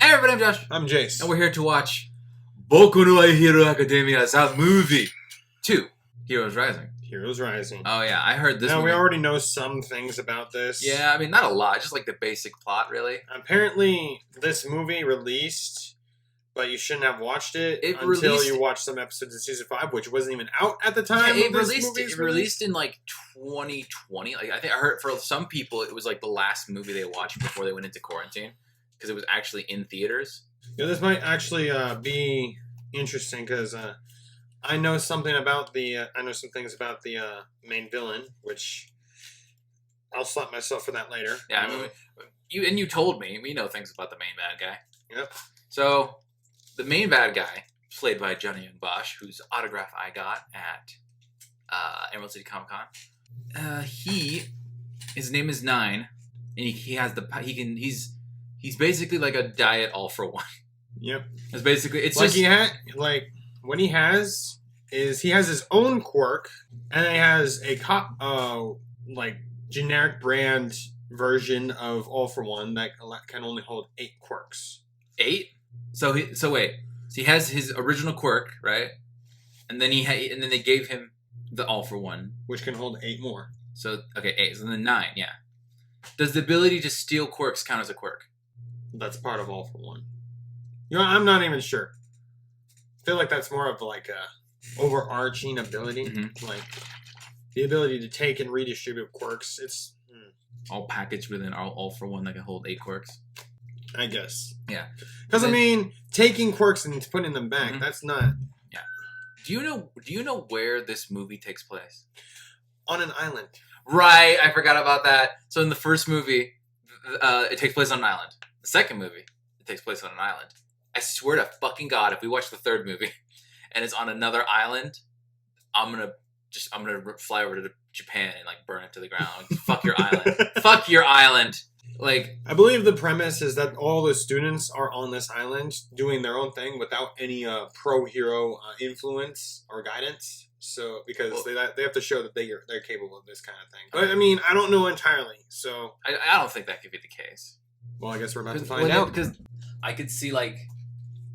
Hey everybody, I'm Josh. I'm Jace. And we're here to watch Boku no Hero Academia, the movie 2, Heroes Rising. Heroes Rising. Oh yeah, I heard this Now, movie. we already know some things about this. Yeah, I mean, not a lot, just like the basic plot, really. Apparently, this movie released, but you shouldn't have watched it until you watched some episodes of Season 5, which wasn't even out at the time. Yeah, it released in like 2020. Like, I think I heard for some people, it was like the last movie they watched before they went into quarantine. Because it was actually in theaters. Yeah, this might actually be interesting because I know something about the. I know some things about the main villain, which I'll slap myself for that later. Yeah, I mean, you told me we know things about the main bad guy. Yep. So the main bad guy, played by Johnny Young Bosch, whose autograph I got at Emerald City Comic Con. His name is Nine, and He's basically like a diet all for one. Yep. It's like just what he has is he has his own quirk, and he has a generic brand version of All for One that can only hold 8 quirks. 8? So wait. So he has his original quirk, right? And then they gave him the All for One, which can hold 8 more. So okay, 8. So then 9. Yeah. Does the ability to steal quirks count as a quirk? That's part of All for One. You know, I'm not even sure. I feel like that's more of like a overarching ability, like the ability to take and redistribute quirks. It's all packaged within All for One that can hold 8 quirks. I guess. Yeah. Because I mean, taking quirks and putting them back, that's not. Yeah. Do you know where this movie takes place? On an island. Right. I forgot about that. So in the first movie, it takes place on an island. The second movie, it takes place on an island. I swear to fucking God, if we watch the third movie and it's on another island, I'm gonna fly over to Japan and like burn it to the ground. Like, fuck your island. Fuck your island. Like, I believe the premise is that all the students are on this island doing their own thing without any pro-hero influence or guidance. So because they have to show that they're capable of this kind of thing. But I mean, I don't know entirely. So I don't think that could be the case. Well, I guess we're about to find out. Because I could see like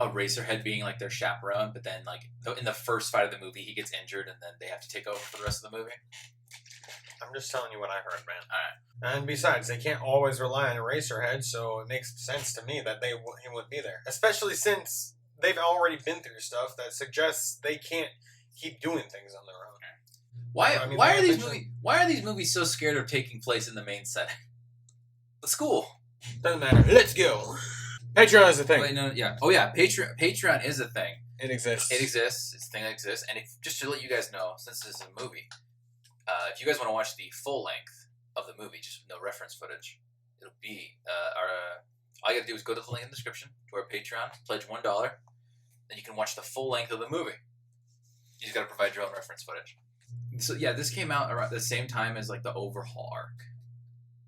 a Racerhead being like their chaperone, but then like in the first fight of the movie, he gets injured, and then they have to take over for the rest of the movie. I'm just telling you what I heard, man. All right. And besides, they can't always rely on a Racerhead, so it makes sense to me that he would be there. Especially since they've already been through stuff that suggests they can't keep doing things on their own. Why are these movies so scared of taking place in the main setting? The school. Doesn't matter. Let's go. Patreon is a thing. Wait, no, yeah. Oh yeah, Patreon is a thing. It exists. It exists. It's a thing that exists. And just to let you guys know, since this is a movie, if you guys want to watch the full length of the movie, just no reference footage, it'll be all you gotta do is go to the link in the description to our Patreon, pledge $1, then you can watch the full length of the movie. You just gotta provide your own reference footage. So yeah, this came out around the same time as like the overhaul arc,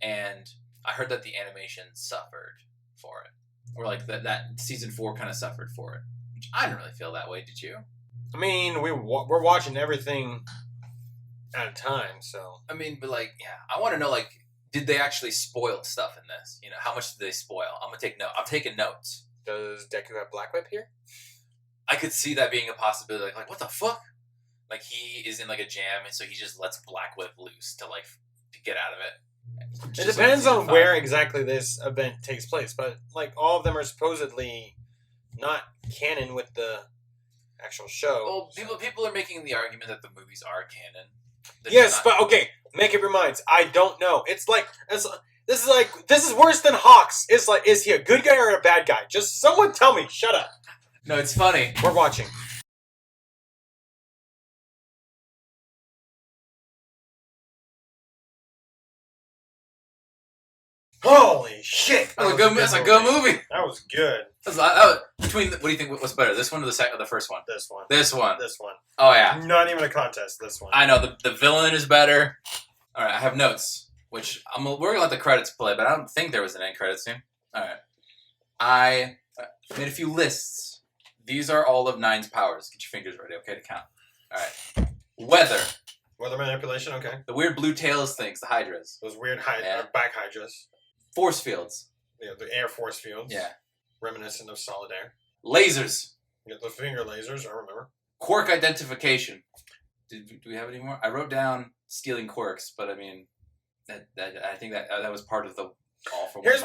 and I heard that the animation suffered for it, or like that season 4 kind of suffered for it. Which I didn't really feel that way. Did you? I mean, we're watching everything at a time, so I mean, but like, yeah, I want to know, like, did they actually spoil stuff in this? You know, how much did they spoil? I'm taking notes. Does Deku have Black Whip here? I could see that being a possibility. Like what the fuck? Like he is in like a jam, and so he just lets Black Whip loose to get out of it. It depends on where exactly this event takes place, but like all of them are supposedly not canon with the actual show. Well, people are making the argument that the movies are canon. Yes, but okay, make up your minds. I don't know. This is worse than Hawks. It's like, is he a good guy or a bad guy? Just someone tell me. Shut up. No, it's funny. We're watching. Holy shit! That's a good movie. That was good. What do you think was better, this one or the first one? This one. This one. This one. Oh yeah. Not even a contest. This one. I know the villain is better. All right, I have notes, which we're gonna let the credits play, but I don't think there was an end credit scene. All right, I made a few lists. These are all of Nine's powers. Get your fingers ready, okay, to count. All right, weather. Weather manipulation. Okay. The weird blue tails things, the Hydras. Those weird back Hydras. Force fields. Yeah, the Air Force fields. Yeah. Reminiscent of Solidaire. Lasers. You got the finger lasers, I remember. Quirk identification. Do we have any more? I wrote down stealing quirks, but I mean, I think that was part of the all for one. Here's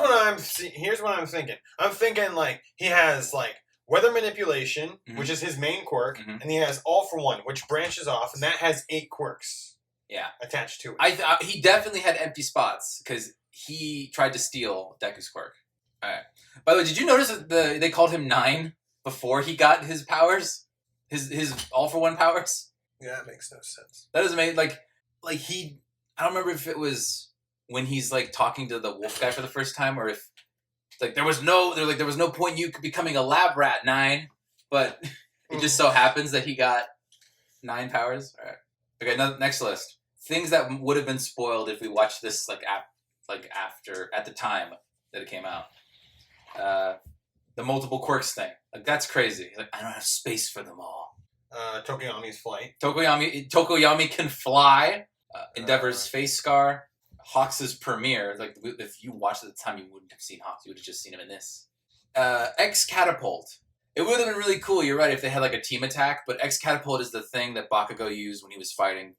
what I'm thinking. I'm thinking like he has like weather manipulation, which is his main quirk, and he has all for one, which branches off, and that has 8 quirks. Yeah, attached to it. He definitely had empty spots because he tried to steal Deku's quirk. All right. By the way, did you notice that they called him 9 before he got his powers, his all for one powers? Yeah, that makes no sense. That is amazing. Like he, I don't remember if it was when he's like talking to the wolf guy for the first time, or if like there was no point you becoming a lab rat 9, but it just so happens that he got 9 powers. All right. Okay, next list. Things that would have been spoiled if we watched this after at the time that it came out. The multiple quirks thing. Like that's crazy. Like I don't have space for them all. Tokoyami's flight. Tokoyami can fly. Endeavor's face scar. Hawks' premiere. Like if you watched it at the time, you wouldn't have seen Hawks. You would have just seen him in this. X catapult. It would have been really cool. You're right if they had like a team attack, but X catapult is the thing that Bakugo used when he was fighting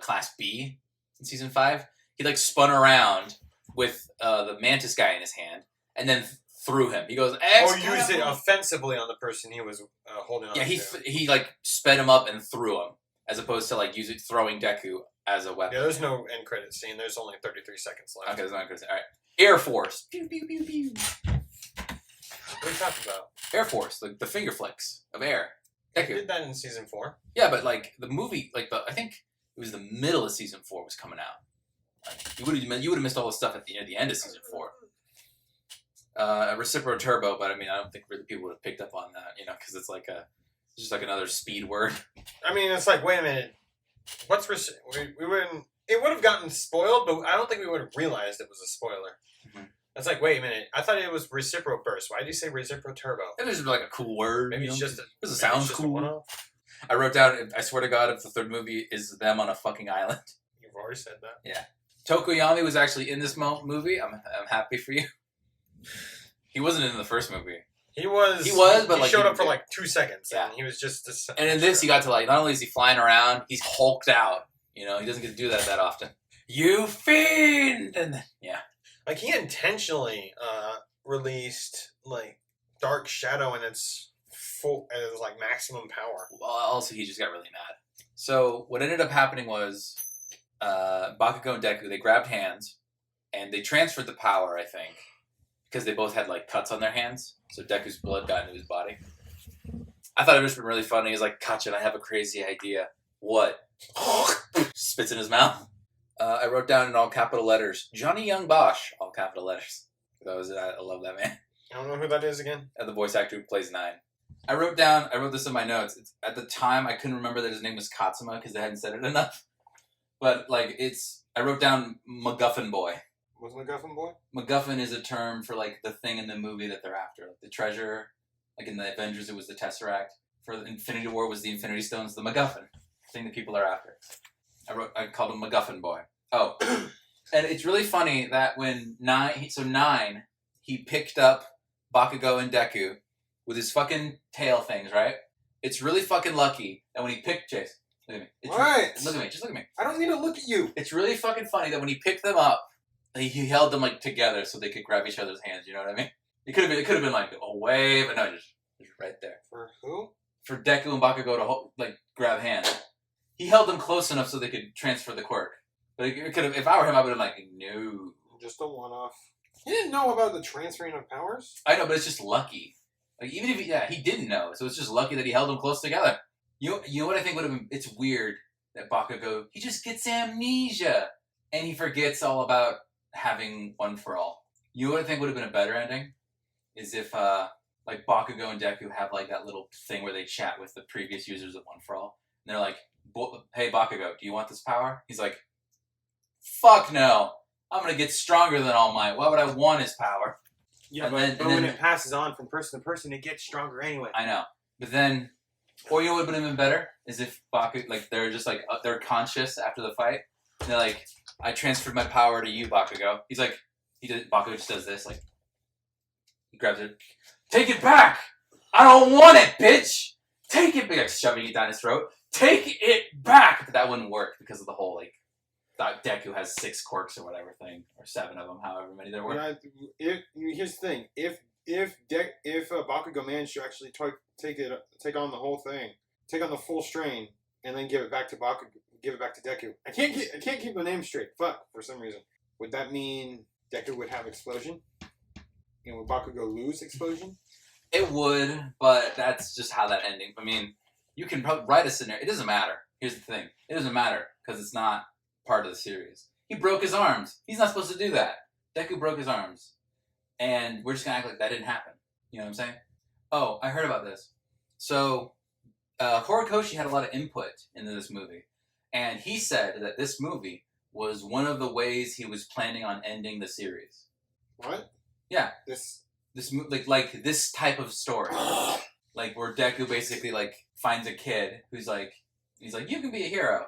Class B in season 5. He like spun around with the Mantis guy in his hand and then threw him. He goes X. Or used it offensively on the person he was holding on to. Yeah, he like sped him up and threw him, as opposed to like throwing Deku as a weapon. Yeah, there's no end credit scene. There's only 33 seconds left. Okay, there's no end credit scene. All right, Air Force. Pew pew pew pew. What are you talking about? Air Force, like the finger flicks of air. Deku did that in season 4. Yeah, but like the movie, I think it was the middle of season 4 was coming out. Like, you would have missed all the stuff at the end of season 4. Reciprocal turbo, but I mean, I don't think really people would have picked up on that, because it's just like another speed word. I mean, it's like, wait a minute, we wouldn't. It would have gotten spoiled, but I don't think we would have realized it was a spoiler. Mm-hmm. It's like, wait a minute, I thought it was reciprocal burst. Why did you say reciprocal turbo? It was just like a cool word. Maybe it's just because it sounds cool. I wrote down, I swear to God, if the third movie is them on a fucking island. You've already said that. Yeah. Tokoyami was actually in this movie. I'm happy for you. He wasn't in the first movie. He was, but he showed up for like 2 seconds. Yeah. And he was just. And in this, he got to not only is he flying around, he's hulked out. He doesn't get to do that often. You fiend, and then, yeah. Like he intentionally released like Dark Shadow in its like maximum power. Well, also he just got really mad. So what ended up happening was Bakugo and Deku, they grabbed hands and they transferred the power, I think, because they both had like cuts on their hands. So Deku's blood got into his body. I thought it would have been really funny. He's like, Kachin, I have a crazy idea. What? Spits in his mouth. I wrote down in all capital letters, Johnny Young Bosch, all capital letters. I love that man. I don't know who that is again. The voice actor who plays 9. I wrote this in my notes. At the time, I couldn't remember that his name was Katsuma because they hadn't said it enough. But I wrote down MacGuffin Boy. What's MacGuffin Boy? MacGuffin is a term for like the thing in the movie that they're after. Like the treasure, like in the Avengers, it was the Tesseract. For the Infinity War was the Infinity Stones, the MacGuffin. Thing that people are after. I called him MacGuffin Boy. Oh. And it's really funny that when 9, he picked up Bakugo and Deku with his fucking tail things, right? It's really fucking lucky that when he picked Chase, look at me. Look at me. Just look at me. I don't need to look at you. It's really fucking funny that when he picked them up, he held them like together so they could grab each other's hands. You know what I mean? It could have been like away, but no, just right there. For who? For Deku and Bakugo to grab hands. He held them close enough so they could transfer the quirk. But it could have. If I were him, I would have been like, no. Just a one-off. He didn't know about the transferring of powers. I know, but it's just lucky. Like even if he didn't know, so it's just lucky that he held them close together. You know what I think would have been? It's weird that Bakugo, he just gets amnesia and he forgets all about having One for All. You know what I think would have been a better ending? Is if like Bakugo and Deku have like that little thing where they chat with the previous users of One for All, and they're like, "Hey Bakugo, do you want this power?" He's like, "Fuck no! I'm gonna get stronger than All Might. Why would I want his power?" Yeah, but when it passes on from person to person, it gets stronger anyway. I know, but then, or you know what would have been better is if they're just like they're conscious after the fight. And they're like, "I transferred my power to you, Bakugo." He's like, Bakugo just does this like, He grabs it. Take it back! I don't want it, bitch! Take it back! Shoving it down his throat. Take it back! But that wouldn't work because of the whole, like, Deku has 6 quirks or whatever thing. Or 7 of them, however many there were. Here's the thing. If Bakugo managed to actually take on the whole thing, take on the full strain, and then give it back to Deku. I can't keep the name straight. Fuck, for some reason. Would that mean Deku would have explosion? And would Bakugo lose explosion? It would, but that's just how that ending. I mean, you can probably write a scenario. It doesn't matter. Here's the thing. It doesn't matter because it's not part of the series. He broke his arms. He's not supposed to do that. Deku broke his arms. And we're just going to act like that didn't happen. You know what I'm saying? Oh, I heard about this. So, Horikoshi had a lot of input into this movie. And he said that this movie was one of the ways he was planning on ending the series. What? Yeah. This like this type of story. Like where Deku basically like finds a kid who's like, he's like, you can be a hero.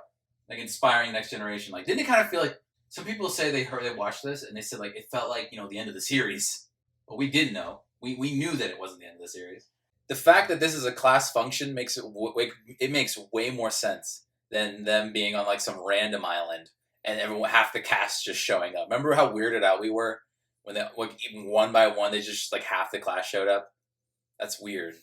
Like inspiring next generation. Like, didn't it kind of feel like, some people say they watched this and they said like, it felt like, you know, the end of the series. But we didn't know. We knew that it wasn't the end of the series. The fact that this is a class function makes it makes way more sense than them being on like some random island and half the cast just showing up. Remember how weirded out we were when they, like, even one by one, they just like half the class showed up? That's weird.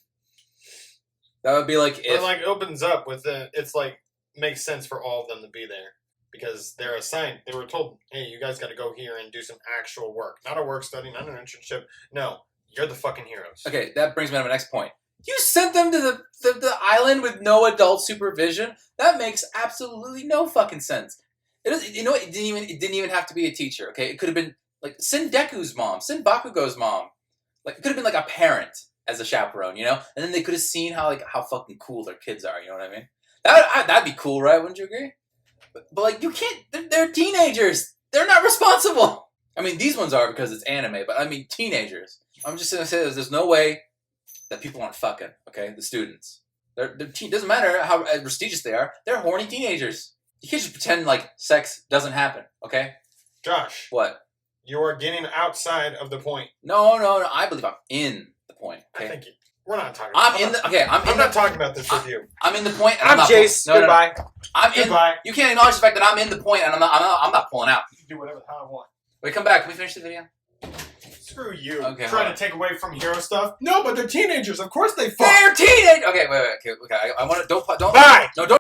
That would be like if... It like opens up with it's like, makes sense for all of them to be there. Because they're assigned, they were told, hey, you guys got to go here and do some actual work. Not a work study, not an internship. No, you're the fucking heroes. Okay, that brings me to my next point. You sent them to the island with no adult supervision? That makes absolutely no fucking sense. You know, it didn't even have to be a teacher, okay? It could have been, like, send Deku's mom, send Bakugo's mom. Like, it could have been, like, a parent as a chaperone, you know? And then they could have seen how fucking cool their kids are, you know what I mean? That'd be cool, right? Wouldn't you agree? But like, you can't, they're teenagers. They're not responsible. I mean, these ones are because it's anime, but I mean, teenagers. I'm just going to say there's no way that people aren't fucking, okay? The students. Doesn't matter how prestigious they are. They're horny teenagers. You can't just pretend like sex doesn't happen, okay? Josh. What? You are getting outside of the point. No. I believe I'm in the point, okay? I think we're not talking I'm not talking about this with you. I'm in the point. I'm Jace. Goodbye. Goodbye. You can't acknowledge the fact that I'm in the point and I'm not pulling out. You can do whatever the hell I want. Wait, come back. Can we finish the video? Screw you. Okay, trying to take away from hero stuff. No, but they're teenagers. Of course they fuck. They're teenagers. Okay, wait. Okay. I want to don't. Bye. No, don't.